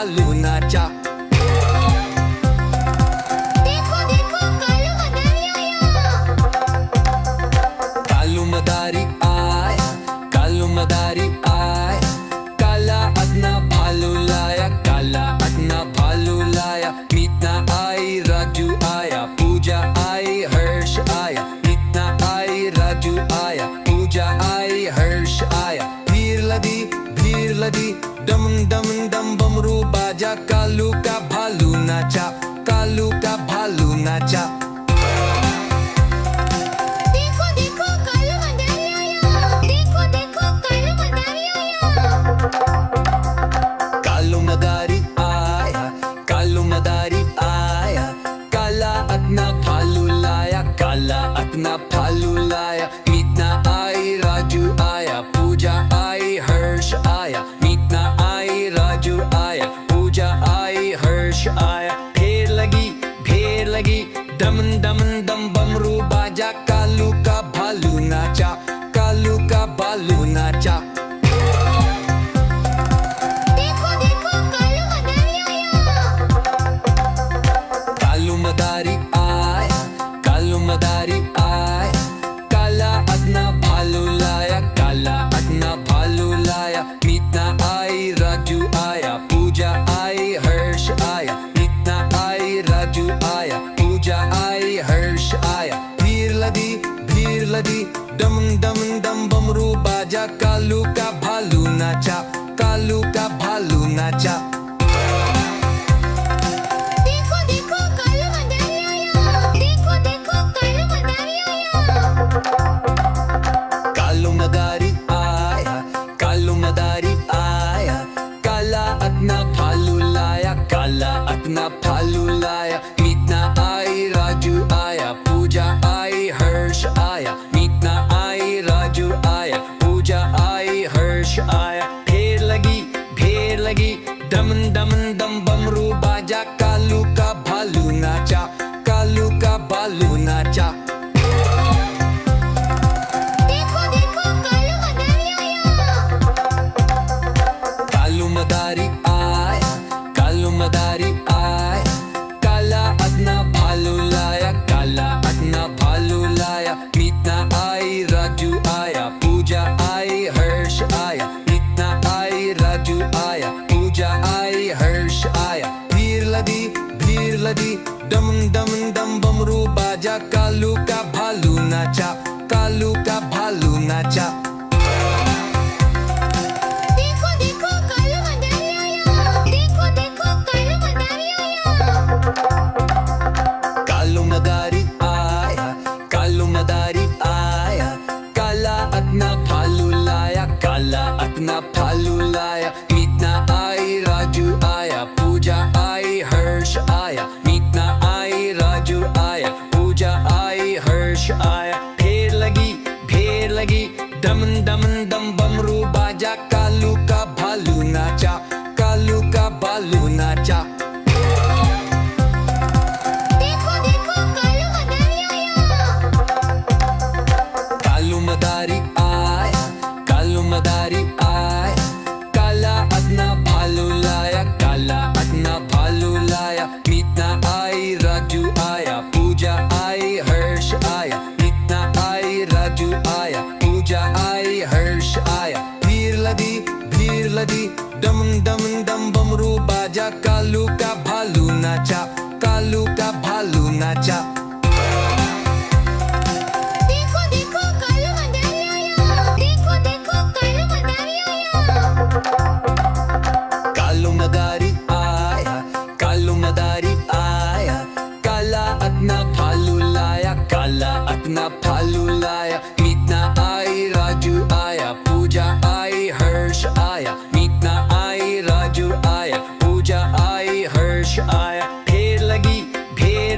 भालू नाचा। देखो देखो कालू मदारी आया। कालू मदारी आया, कालू मदारी आया, काला अपना भालू लाया, काला अपना भालू लाया। मीतना आई, राजू आया, पूजा आई, हर्ष आया। मीतना आई, राजू आया, पूजा आई, हर्ष आया। भीड़ लदी, डम डम डम बमरू बाजा, कालू का भालू नाचा, कालू का भालू नाचा। देखो देखो कालू मदारी आया। देखो देखो कालू मदारी आया। कालू मदारी आया, कालू मदारी आया, काला अपना भालू लाया, काला अपना भालू लाया। मीतना आई, राजू आया, पूजा आई, हर्ष आया। मीतना आई, राजू आया, पूजा आई, हर्ष आया। भीड़ लगी, डम डम डम बमरू बाजा, कालू का भालू नाचा, कालू का भालू नाचा। देखो देखो कालू मदारी आया। कालू मदारी आया, कालू मदारी आया, काला अपना भालू लाया, काला अपना भालू लाया। मीतना आई, राजू आया, पूजा आई, हर्ष आया। मीतना आई, राजू आया, पूजा आई, हर्ष आया। भीड़ लदी, डम डम डम बमरू बाजा, कालू का भालू नाचा, कालू का भालू नाचा। देखो देखो कालू मदारी आया। देखो देखो कालू मदारी आया। कालू मदारी आया, कालू मदारी आया, काला अपना भालू लाया, काला अपना भालू लाया। मीतना आई, राजू आया, पूजा आई, हर्ष आया। मीतना आई, राजू आया, पूजा आई, हर्ष आया। भीड़ लगी, डम डम डम बमरू बाजा, कालू का भालू नाचा, कालू का भालू नाचा। देखो देखो कालू मदारी आया। कालू मदारी आया, कालू मदारी आया, काला अपना भालू लाया, काला अपना भालू लाया। मीतना आई, राजू आया, पूजा आई, हर्ष आया। मीतना आई, राजू आया, पूजा आई, हर्ष आया। भीड़ लदी, डम डम डम बमरू बाजा, कालू का भालू नाचा, कालू का भालू नाचा। देखो देखो कालू मदारी आया। देखो देखो कालू मदारी आया। कालू मदारी आया, कालू मदारी आया, काला अपना भालू लाया, काला अपना भालू लाया। मीतना आई, राजू आया, पूजा आई, हर्ष आया। मीतना आई, राजू आया, पूजा आई, हर्ष आया। भीड़ लगी, डम डम डम बमरू बाजा, कालू का भालू नाचा, कालू का भालू नाचा। देखो देखो कालू मदारी आया। कालू मदारी आया, कालू मदारी आया, काला अपना भालू लाया, काला अपना भालू लाया। मीतना आई, राजू आया, पूजा आई, हर्ष आया। मीतना आई, राजू आया, पूजा आई, हर्ष आया। भीड़ लदी, डम डम डम बमरू बाजा, कालू का भालू नाचा, कालू का भालू नाचा। देखो देखो कालू मदारी आया। देखो देखो कालू मदारी आया। कालू मदारी आया, कालू मदारी आया, काला अपना भालू लाया, काला अपना भालू लाया। मीतना आई, राजू आया, पूजा आई, हर्ष आया। मीतना आई, राजू आया, पूजा आई, हर्ष आया। भीड़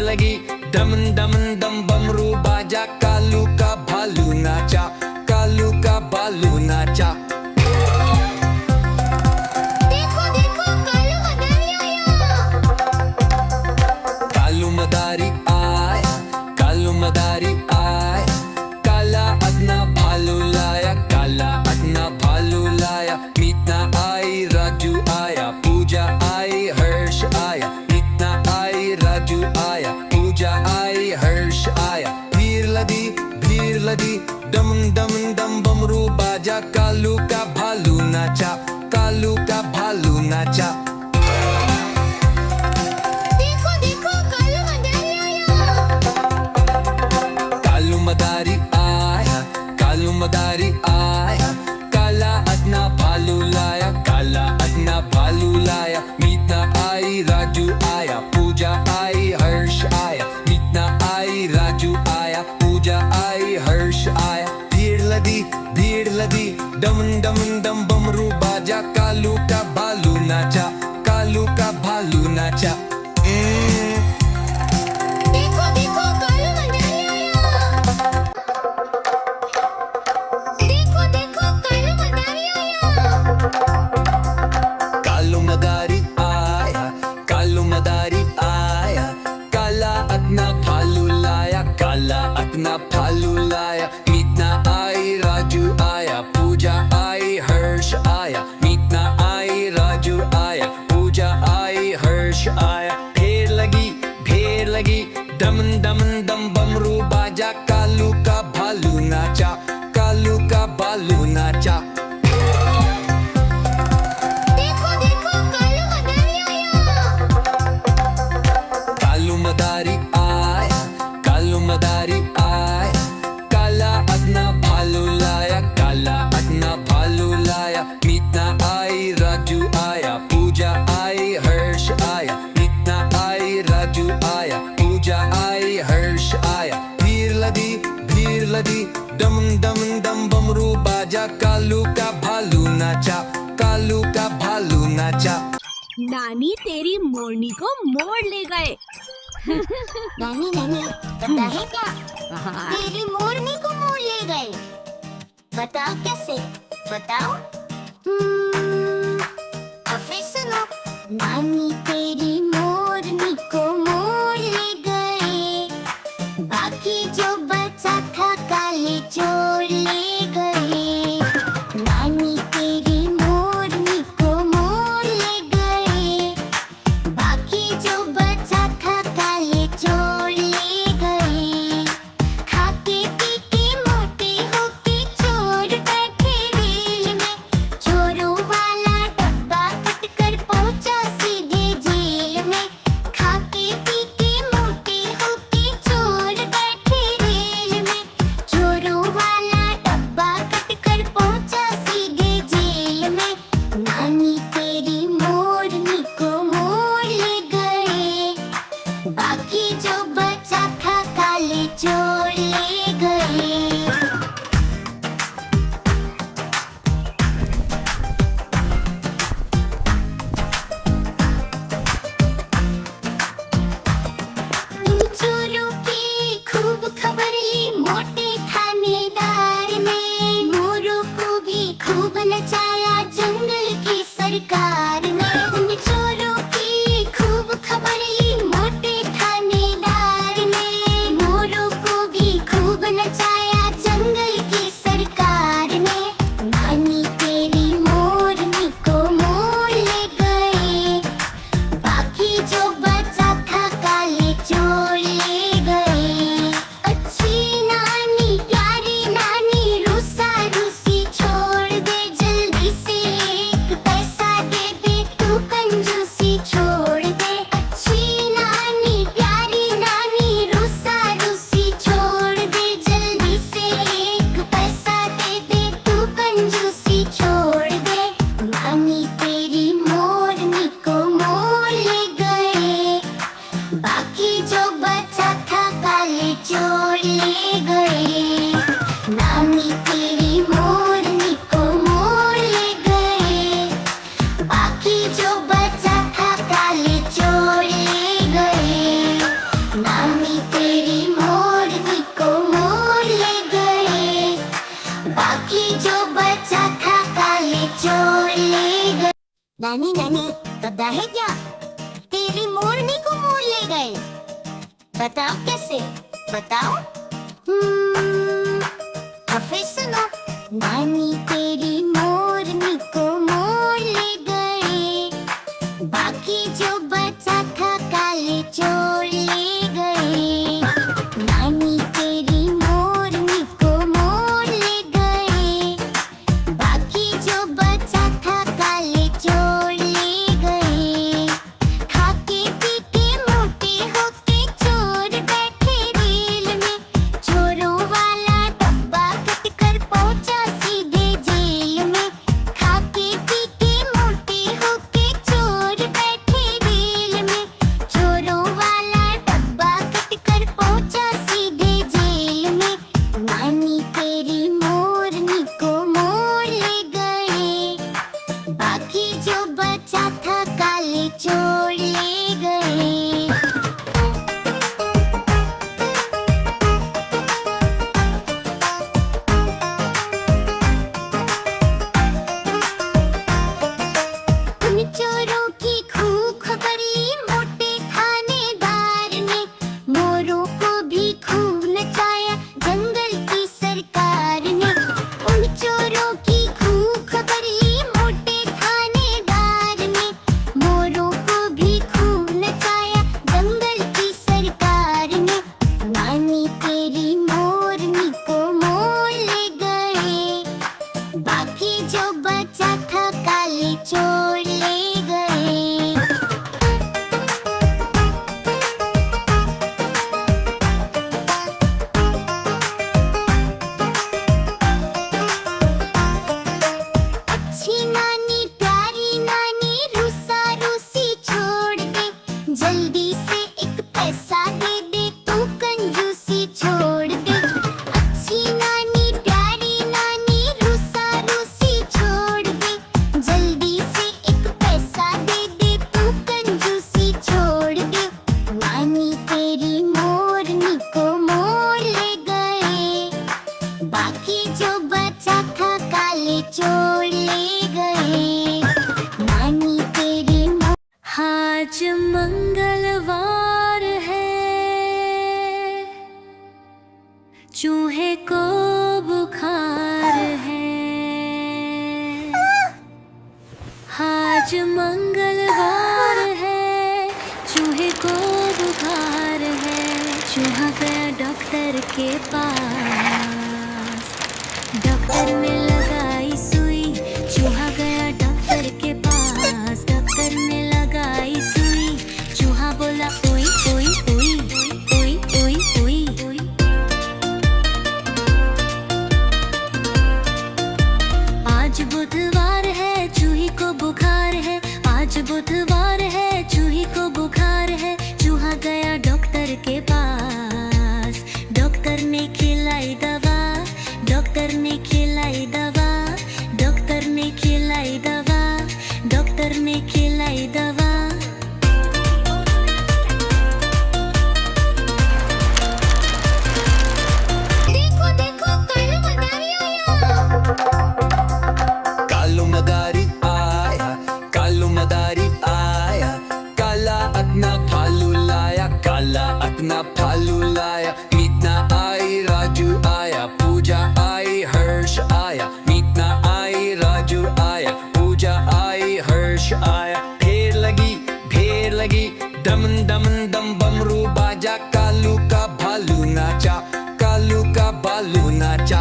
लगी, डम डम डम बमरू बाजा, कालू का भालू नाचा, कालू का भालू नाचा। देखो देखो कालू मदारी आया। मदारी आया, काला अपना भालू लाया, काला अपना भालू लाया। मीता आई, राजू आया, पूजा आई, हर्ष आया। मीता आई, राजू आया, पूजा आई, हर्ष आया। भीड़ लदी, डम डम डम बमरू बाजा, कालू का भालू नाचा, कालू का भालू नाचा। देखो देखो कालू मदारी आया। देखो देखो कालू मदारी आया। कालू मदारी आया, कालू मदारी आया, काला अपना भालू लाया, काला अपना भालू लाया। मीता आई, राजू आया, पूजा आई, हर्ष आया। मीता आई, राजू आया, पूजा आई, हर्ष आया। भीड़ लगी, डम डम डम बमरू बाजा, कालू का भालू नाचा, कालू का भालू नाचा। देखो देखो कालू मदारी आया। कालू मदारी आया, कालू मदारी आया, काला अपना भालू लाया, काला अपना भालू लाया। मीता आई, राजू आया, पूजा आई, हर्ष आया। मीता आई, राजू आया, पूजा आई, हर्ष आया। भीड़ लदी, डम डम डम बमरू बाजा, कालू का भालू नाचा, कालू का भालू नाचा। नानी तेरी मोरनी को मोड़ ले गए। नानी पता है क्या? तेरी मोरनी को मोड़ ले गए। बताओ कैसे? बताओ। अब फिर सुनो। नानी तेरी मोरनी को मोड़ ले गए, बाकी जो बचा था काले चोर ले गए। नानी तेरी मोरनी को मोड़ ले गए, बाकी जो बचा था काले चोर ले गए। खाते पीते मोटे होके चोर बैठे रेल में, चोरों वाला डब्बा कट कर पहुंचा सीधे जेल में। खाते पीते मोटे होके चोर बैठे रेल में, चोरों वाला डब्बा कट कर पहुंचा सीधे जेल में। नानी तेरी मोरनी को मोड़ ले गए, बाकी जो बचा था काले चोर ले गए। चोरों की खूब खबर ली मोटे थानेदार ने, मोरों को भी खूब नचाया जंगल की सरकार ने। उन चोरों की खूब खबर ली मोटे थानेदार ने, मोरों को भी खूब नचाया जंगल की सरकार ने। नानी तेरी मोरनी को मोड़ ले गए, बाकी जो बचा था काले चोर ले गए। अच्छी नानी प्यारी नानी रूसा रूसी छोड़ दे, जल्दी से एक पैसा दे दे, तू कंजूसी छोड़ दे। अच्छी नानी प्यारी नानी रूसा रूसी छोड़ दे, जल्दी से एक पैसा दे दे, तू कंजूसी छोड़ दे। नानी तेरी मोरनी को मोड़ ले गए, बाकी जो बचा था काले चोर ले गए। नानी तेरी मोरनी को मोड़ ले गए, बाकी जो बचा था काले चोर ले गए। नानी तेरी मोरनी को मोड़ ले गए, बाकी जो बचा था काले चोर ले गए। नानी पता है क्या? तेरी मोरनी को मोड़ ले गए। बताओ कैसे? बताओ। अब फिर सुनो। नानी तेरी मोरनी को मोड़ ले गए, बाकी जो बचा था काले चोर ले गए। नानी तेरी मोरनी को मोड़ ले गए, बाकी जो बचा था काले चोर ले गए। खाके पीते मोटे होके चोर बैठे रेल में, चोरों वाला डब्बा कट कर पहुंचा आज मंगलवार है, चूहे को बुखार है। आज मंगलवार है, चूहे को बुखार है। चूहा गया डॉक्टर के पास, डॉक्टर ने लगाई सुई। चूहा गया डॉक्टर के पास, डॉक्टर ने लगाई सुई। चूहा बोला ओई ओई ओई ओई ओई ओई ओई। आज बुधवार है, चूही को बुखार है। आज बुधवार है, चूही को बुखार है। चूहा गया डॉक्टर के पास, डॉक्टर ने खिलाई दवा। डॉक्टर ने खिलाई दवा, डॉक्टर ने खिलाई दवा, डॉक्टर ने खिलाई दवा। देखो देखो कालू मदारी आया। कालू मदारी आया, कालू मदारी आया। काला अपना भालू लाया, काला अपना भालू लाया। मीतना आई, राजू आया, पूजा आई, हर्ष आया। मीतना आई, राजू आया, पूजा आई, हर्ष आया। ढेर लगी दमन दमन दम बमरू बाजा। कालू का भालू नाचा, कालू का भालू नाचा।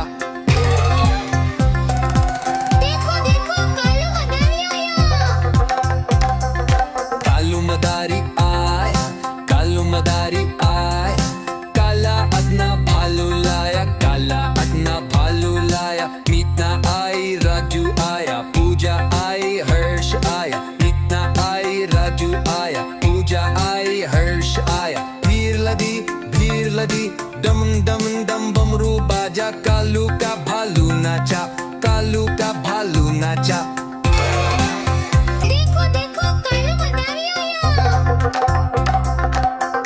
देखो देखो कालू मदारी आया। कालू मदारी आया, कालू मदारी आया। काला अपना भालू लाया, काला अपना भालू लाया। मीतना आई, राजू आया, पूजा आई, हर्ष आया। मीतना आई, राजू आया, पूजा आई, हर्ष आया। भीड़ लगी दमन दमन दम बमरू बाजा। कालू का भालू नाचा, कालू का भालू नाचा। देखो देखो कालू मदारी आया।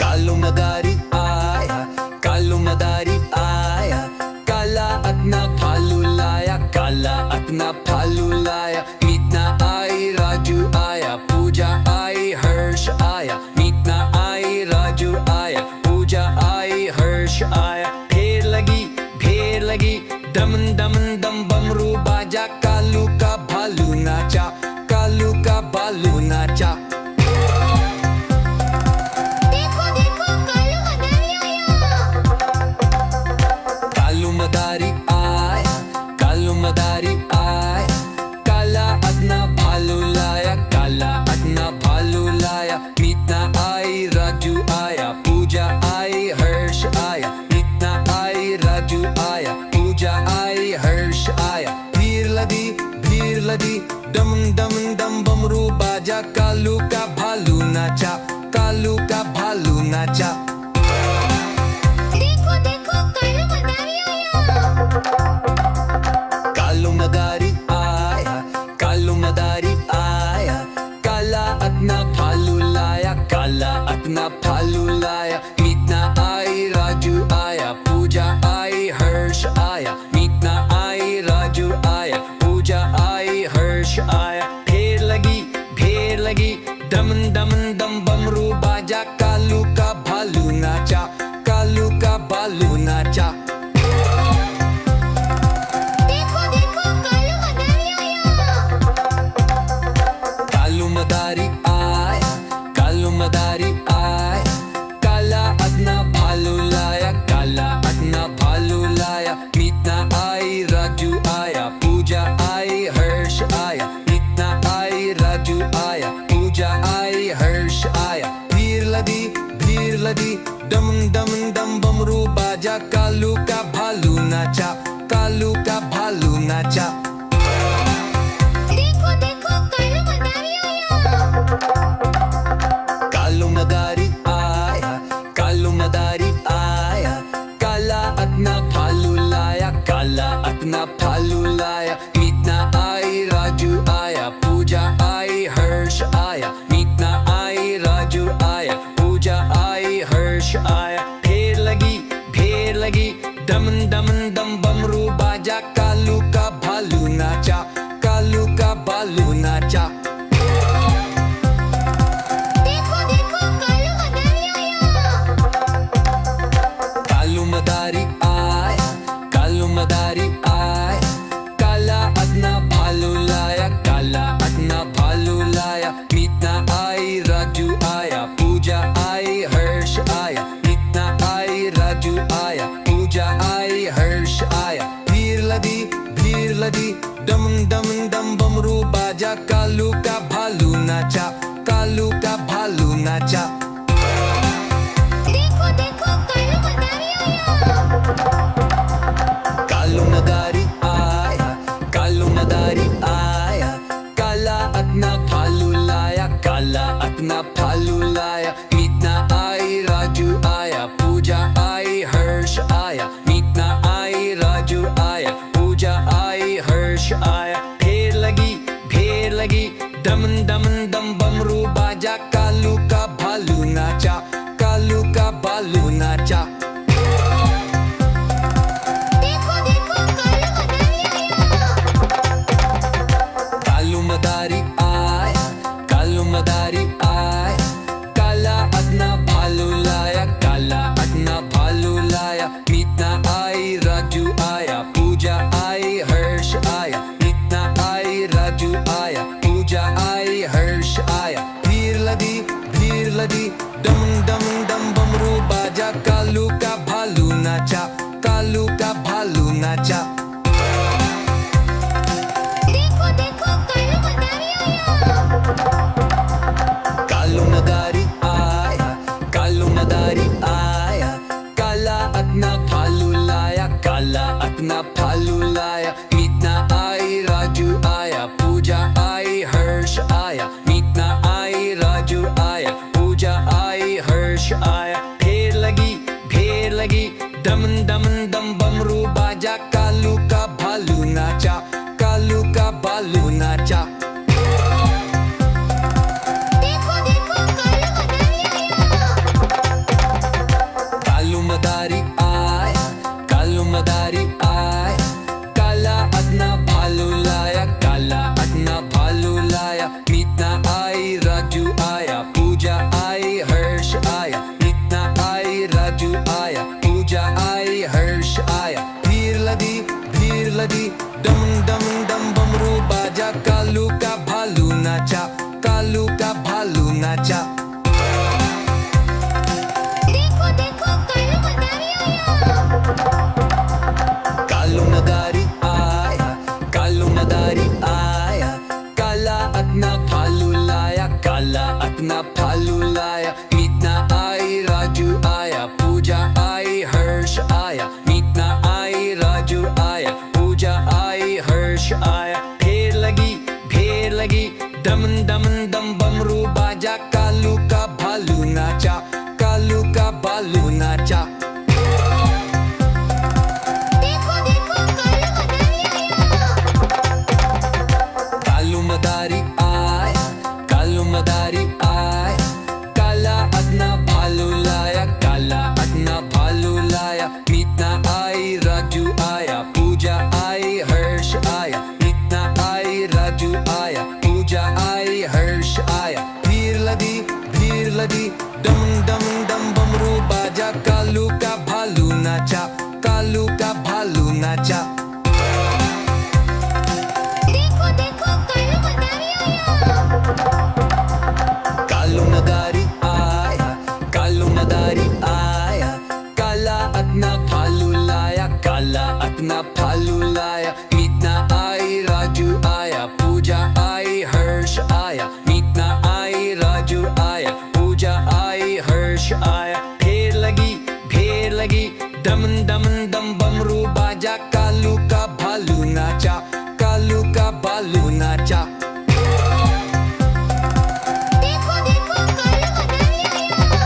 कालू मदारी आया, कालू मदारी आया। काला अपना भालू लाया, काला अपना भालू लाया। मीतना आई, राजू आया, पूजा आई, हर्ष आया। मीतना आई, राजू आया, पूजा आई, हर्ष आया। ढेर लगी दमन दमन दम बमरू बाजा। कालू का भालू नाचा, कालू का भालू नाचा। देखो देखो कालू मदारी आया। कालू मदारी आया, कालू मदारी आया। काला अपना भालू लाया, काला अपना भालू लाया। मीतना आई, राजू आया, पूजा आई, हर्ष आया। मीतना आई, राजू आया, पूजा आई, हर्ष आया। भीड़ लगी दमन दमन दम बमरू बाजा। कालू का भालू नाचा, कालू का भालू नाचा। देखो देखो कालू मदारी आया। कालू मदारी आया, कालू मदारी आया। काला अपना भालू लाया, काला अपना भालू लाया। मीतना आई, राजू आया, पूजा आई, हर्ष आया। मीतना आई, राजू आया, पूजा आई, हर्ष आया। ढेर लगी दमन दमन दम बमरू बाजा। कालू का भालू नाचा, कालू का भालू नाचा। देखो देखो कालू मदारी आया। कालू मदारी आया, कालू मदारी आया। काला अपना भालू लाया, काला अपना भालू लाया। मीतना आई, राजू आया, पूजा आई, हर्ष आया। मीतना आई, राजू आया, पूजा आई, हर्ष आया। भीड़ लगी दमन दमन दम बमरू बाजा। कालू का भालू नाचा, कालू का भालू नाचा। देखो देखो कालू मदारी आया। कालू मदारी आया, कालू मदारी आया। काला अपना भालू लाया, काला अपना भालू लाया। मीतना आई, राजू आया, पूजा आई, हर्ष आया। मीतना आई, राजू आया, पूजा आई, हर्ष आया। ढेर लगी दमन दमन दम बमरू भालू नाचा। देखो देखो कालू मदारी आया। कालू मदारी आया, कालू मदारी आया, काला अपना भालू लाया, काला अपना भालू लाया। मीतना आई, राजू आया, पूजा आई, हर्ष आया। मीतना आई, राजू आया, पूजा आई, हर्ष आया। ढेर लगी, दमन दमन दम बमरू बाजा, कालू का भालू नाचा, कालू का भालू नाचा। देखो देखो कालू मदारी आया। कालू मदारी आया, कालू मदारी आया, काला अपना भालू लाया, काला अपना भालू लाया। मीतना आई, राजू आया, पूजा आई, हर्ष आया। मीतना आई, राजू आया, पूजा आई, हर्ष आया। भीड़ लगी, दम दम दम बमरू बाजा, कालू का भालू नाचा, कालू का भालू नाचा। देखो देखो कालू मदारी आया। कालू मदारी आया, कालू मदारी आया, काला अपना भालू लाया, काला अपना भालू लाया। मीतना आई, राजू आया, पूजा आई, हर्ष आया। मीतना आई, राजू आया, पूजा आई, हर्ष आया। ढेर लगी, दमन दमन दम बमरू बाजा, कालू का भालू नाचा, कालू का भालू नाचा। देखो देखो कालू मदारी आया। कालू मदारी आया, कालू मदारी आया, काला अपना भालू लाया, काला अपना भालू लाया। मीतना आई, राजू आया, पूजा आई, हर्ष आया। मीतना आई, राजू आया, पूजा आई, हर्ष आया। भीड़ लगी, दम दम दम बमरू बाजा, कालू का भालू नाचा, कालू का भालू नाचा। देखो देखो कालू मदारी आया। कालू मदारी आया, कालू मदारी आया, काला अपना भालू लाया, काला अपना भालू लाया। मीतना आई, राजू आया, पूजा आई, हर्ष आया। मीतना आई, राजू आया, पूजा आई, हर्ष आया। ढेर लगी, दमन दमन दम बमरू बाजा, कालू का भालू नाचा, कालू का भालू नाचा। देखो देखो कालू मदारी आया। कालू मदारी आया, कालू मदारी आया, काला अपना भालू लाया, काला अपना भालू लाया। मीतना आई, राजू आया, पूजा आई, हर्ष आया। मीतना आई, राजू आया, पूजा आई, हर्ष आया। भीड़ लगी, दम दम दम बमरू बाजा, कालू का भालू नाचा, कालू का भालू नाचा। देखो देखो कालू मदारी आया। कालू मदारी आया, कालू मदारी आया, काला अपना भालू लाया, काला अपना भालू लाया। मीतना आई, राजू आया, पूजा आई, हर्ष आया। मीतना आई, राजू आया, पूजा आई, हर्ष आया। ढेर लगी, दमन दमन दम बमरू बाजा, कालू का भालू नाचा, कालू का भालू नाचा। देखो देखो कालू मदारी आया।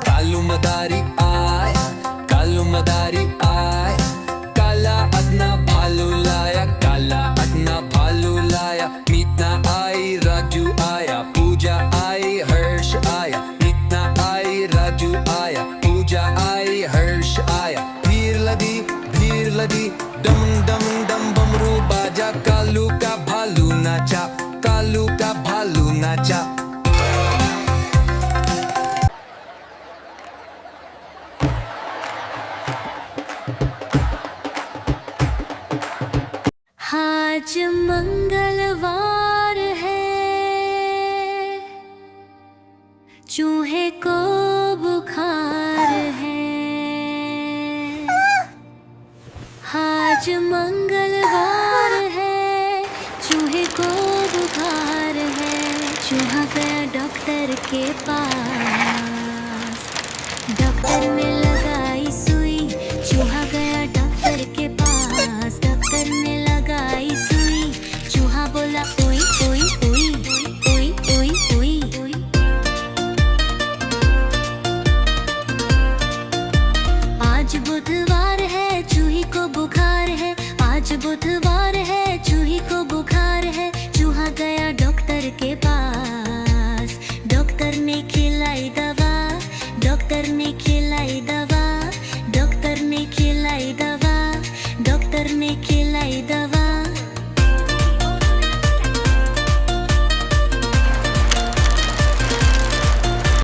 कालू मदारी आया, कालू मदारी आया, काला अपना भालू लाया, काला अपना भालू लाया। मीतना आई, राजू आया, पूजा आई, हर्ष आया। मीतना आई, राजू आया, पूजा आई, हर्ष आया। भीड़ लगी, दम दम दम बमरू बाजा, कालू का भालू नाचा, कालू का भालू नाचा। आज मंगलवार है, चूहे को बुखार है। आज मंगलवार है, चूहे को बुखार है। चूहा गया डॉक्टर के पास। डॉक्टर ने लगाई सुई, चूहा गया डॉक्टर के पास। डॉक्टर ने लगाई सुई, चूहा बोला ओई ओई ओई ओई ओई ओई। आज बुधवार है, चूही को बुखार है। आज बुधवार है, चूही को बुखार है। चूहा गया डॉक्टर के पास। डॉक्टर ने खिलाई दवाई।